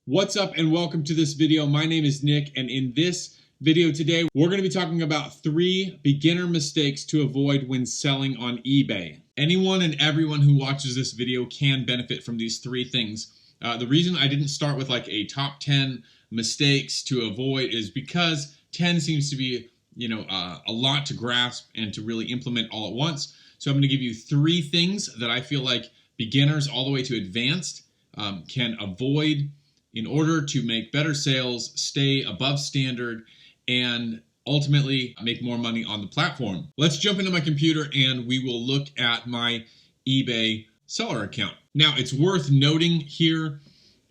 What's up and welcome to this video. My name is Nick, and in this video today, we're going to be talking about 3 beginner mistakes to avoid when selling on eBay. Anyone and everyone who watches this video can benefit from these 3 things. The reason I didn't start with like a top 10 mistakes to avoid is because 10 seems to be, a lot to grasp and to really implement all at once. So I'm going to give you 3 things that I feel like beginners all the way to advanced can avoid in order to make better sales, stay above standard, and ultimately make more money on the platform. Let's jump into my computer and we will look at my eBay seller account. Now, it's worth noting here,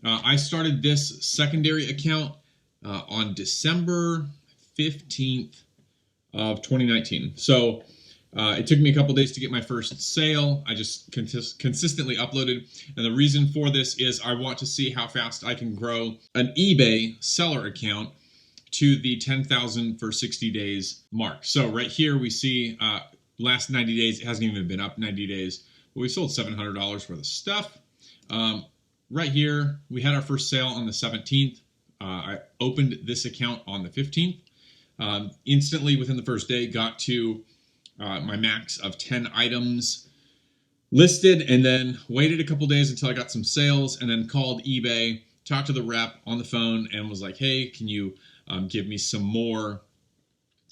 I started this secondary account on December 15th of 2019. So it took me a couple days to get my first sale. I just consistently uploaded. And the reason for this is I want to see how fast I can grow an eBay seller account to the 10,000 for 60 days mark. So right here we see last 90 days, it hasn't even been up 90 days, but we sold $700 worth of stuff. Right here, we had our first sale on the 17th. I opened this account on the 15th. Instantly within the first day, got to my max of 10 items listed, and then waited a couple days until I got some sales, and then called eBay, talked to the rep on the phone, and was like, hey, can you give me some more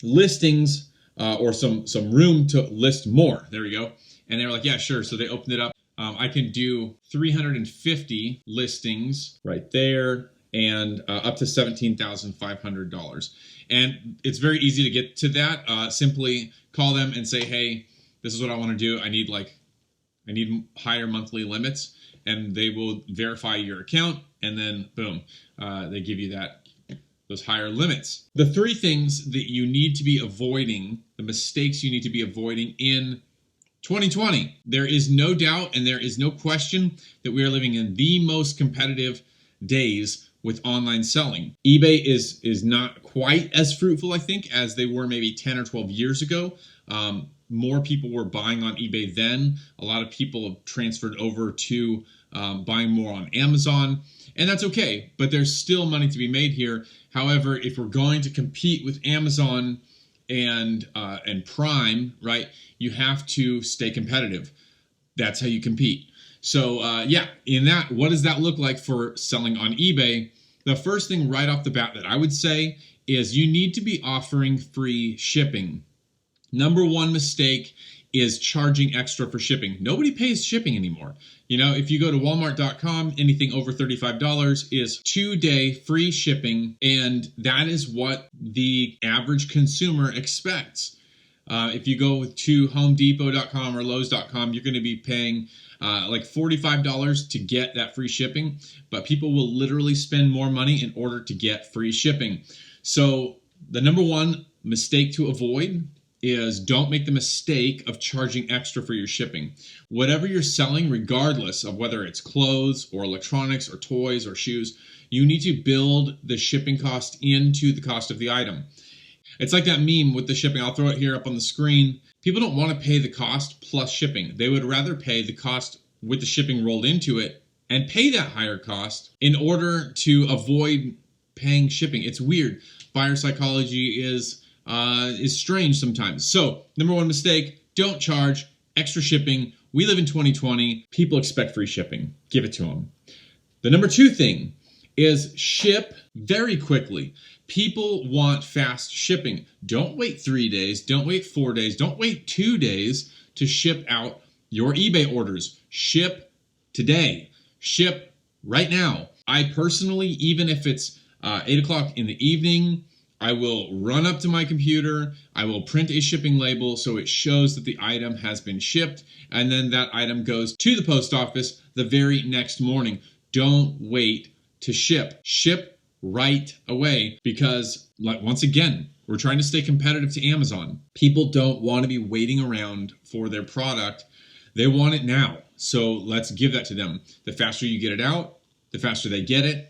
listings or some room to list more? There we go. And they were like, yeah, sure. So they opened it up. I can do 350 listings right there, and up to $17,500. And it's very easy to get to that. Simply call them and say, hey, this is what I want to do. I need higher monthly limits, and they will verify your account, and then boom, they give you those higher limits. The 3 things that you need to be avoiding, the mistakes you need to be avoiding in 2020. There is no doubt and there is no question that we are living in the most competitive days with online selling. eBay is not quite as fruitful, I think, as they were maybe 10 or 12 years ago. More people were buying on eBay then. A lot of people have transferred over to buying more on Amazon, and that's okay, but there's still money to be made here. However, if we're going to compete with Amazon and Prime, right, you have to stay competitive. That's how you compete. So yeah, in that, what does that look like for selling on eBay? The first thing right off the bat that I would say is you need to be offering free shipping. Number 1 mistake is charging extra for shipping. Nobody pays shipping anymore. If you go to walmart.com, anything over $35 is 2-day free shipping, and that is what the average consumer expects. If you go to homedepot.com or lowes.com, you're going to be paying like $45 to get that free shipping, but people will literally spend more money in order to get free shipping. So the number 1 mistake to avoid is don't make the mistake of charging extra for your shipping. Whatever you're selling, regardless of whether it's clothes or electronics or toys or shoes, you need to build the shipping cost into the cost of the item. It's like that meme with the shipping. I'll throw it here up on the screen. People don't want to pay the cost plus shipping. They would rather pay the cost with the shipping rolled into it and pay that higher cost in order to avoid paying shipping. It's weird. Buyer psychology is strange sometimes. So, number 1 mistake, don't charge extra shipping. We live in 2020. People expect free shipping. Give it to them. The number 2 thing is ship very quickly. People want fast shipping. Don't wait 3 days. Don't wait 4 days. Don't wait 2 days to ship out your eBay orders. Ship today. Ship right now. I personally, even if it's 8 o'clock in the evening, I will run up to my computer, I will print a shipping label so it shows that the item has been shipped, and then that item goes to the post office the very next morning. Don't wait to ship. Ship right away, because once again, we're trying to stay competitive to Amazon. People don't want to be waiting around for their product. They want it now. So let's give that to them. The faster you get it out, the faster they get it,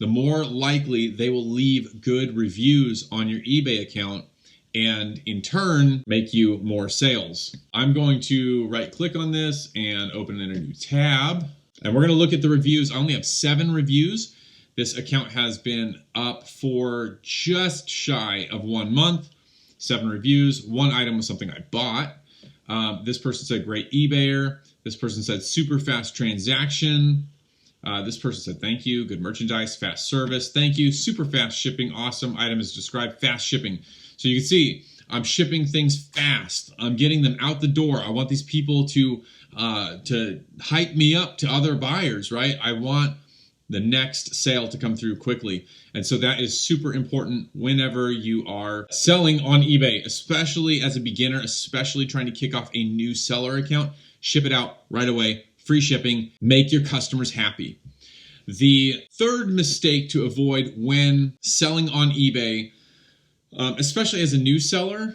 the more likely they will leave good reviews on your eBay account and in turn make you more sales. I'm going to right click on this and open in a new tab. And we're going to look at the reviews. I only have 7 reviews. This account has been up for just shy of 1 month, 7 reviews. One item was something I bought. This person said great eBayer. This person said super fast transaction. This person said thank you, good merchandise, fast service, thank you, super fast shipping, awesome item is described, fast shipping. So you can see I'm shipping things fast. I'm getting them out the door. I want these people to hype me up to other buyers, right? I want the next sale to come through quickly. And so that is super important whenever you are selling on eBay, especially as a beginner, especially trying to kick off a new seller account. Ship it out right away, free shipping, make your customers happy. The third mistake to avoid when selling on eBay, especially as a new seller,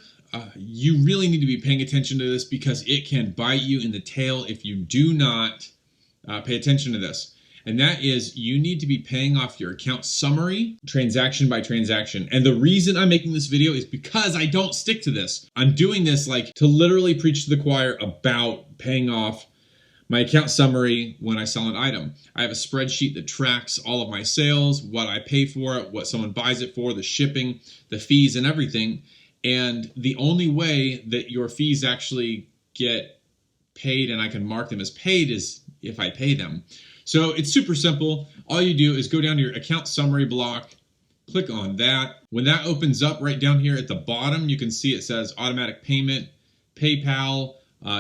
you really need to be paying attention to this because it can bite you in the tail if you do not pay attention to this. And that is you need to be paying off your account summary transaction by transaction. And the reason I'm making this video is because I don't stick to this. I'm doing this like to literally preach to the choir about paying off my account summary when I sell an item. I have a spreadsheet that tracks all of my sales, what I pay for it, what someone buys it for, the shipping, the fees and everything. And the only way that your fees actually get paid and I can mark them as paid is if I pay them. So it's super simple. All you do is go down to your account summary block, click on that. When that opens up right down here at the bottom, you can see it says automatic payment, PayPal.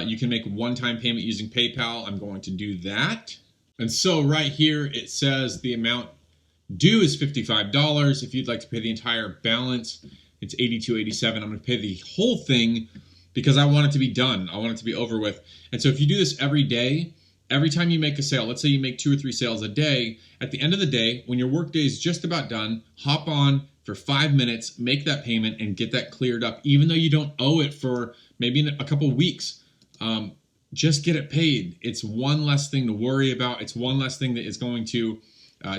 You can make one-time payment using PayPal. I'm going to do that. And so right here, it says the amount due is $55. If you'd like to pay the entire balance, it's $82.87. I'm going to pay the whole thing because I want it to be done. I want it to be over with. And so if you do this every day, every time you make a sale, let's say you make 2 or 3 sales a day, at the end of the day, when your workday is just about done, hop on for 5 minutes, make that payment and get that cleared up. Even though you don't owe it for maybe a couple of weeks, just get it paid. It's one less thing to worry about. It's one less thing that is going to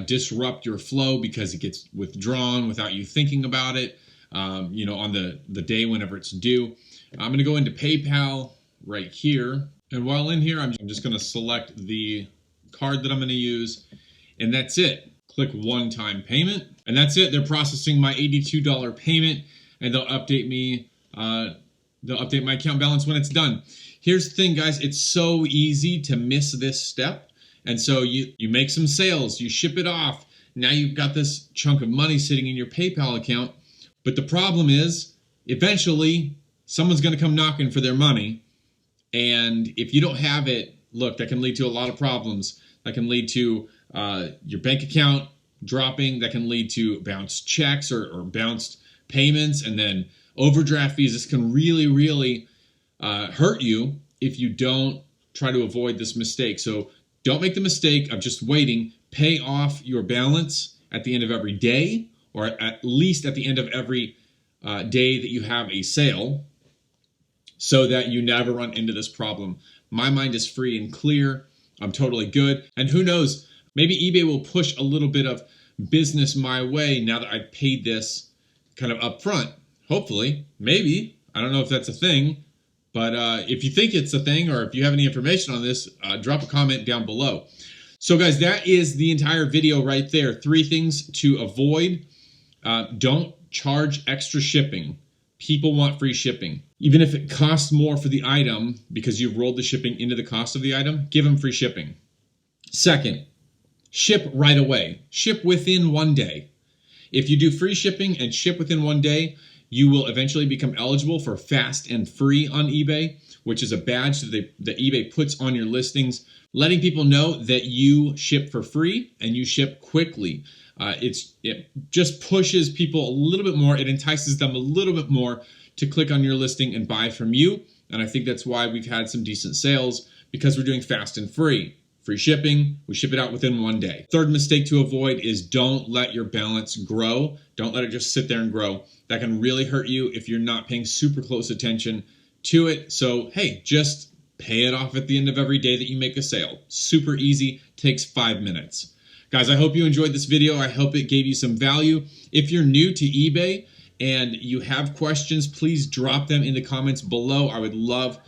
disrupt your flow because it gets withdrawn without you thinking about it, on the day whenever it's due. I'm going to go into PayPal right here. And while in here, I'm just going to select the card that I'm going to use, and that's it. Click one-time payment, and that's it. They're processing my $82 payment, and they'll update me. They'll update my account balance when it's done. Here's the thing, guys. It's so easy to miss this step, and so you make some sales, you ship it off. Now you've got this chunk of money sitting in your PayPal account, but the problem is, eventually, someone's going to come knocking for their money. And if you don't have it, look, that can lead to a lot of problems. That can lead to your bank account dropping. That can lead to bounced checks or bounced payments and then overdraft fees. This can really, really hurt you if you don't try to avoid this mistake. So don't make the mistake of just waiting. Pay off your balance at the end of every day, or at least at the end of every day that you have a sale, so that you never run into this problem. My mind is free and clear. I'm totally good. And who knows, maybe eBay will push a little bit of business my way now that I've paid this kind of upfront. Hopefully, maybe. I don't know if that's a thing, but if you think it's a thing or if you have any information on this, drop a comment down below. So guys, that is the entire video right there. 3 things to avoid. Don't charge extra shipping. People want free shipping. Even if it costs more for the item because you've rolled the shipping into the cost of the item, give them free shipping. Second, ship right away. Ship within 1 day. If you do free shipping and ship within 1 day, you will eventually become eligible for fast and free on eBay, which is a badge that eBay puts on your listings, letting people know that you ship for free and you ship quickly. It just pushes people a little bit more. It entices them a little bit more to click on your listing and buy from you. And I think that's why we've had some decent sales, because we're doing fast and free. Free shipping, we ship it out within 1 day. Third mistake to avoid is don't let your balance grow. Don't let it just sit there and grow. That can really hurt you if you're not paying super close attention to it. So, hey, just pay it off at the end of every day that you make a sale. Super easy, takes 5 minutes. Guys, I hope you enjoyed this video. I hope it gave you some value. If you're new to eBay and you have questions, please drop them in the comments below. I would love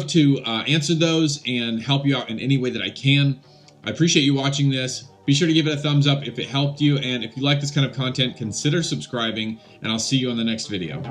to answer those and help you out in any way that I can. I appreciate you watching this. Be sure to give it a thumbs up if it helped you, and if you like this kind of content, consider subscribing, and I'll see you on the next video.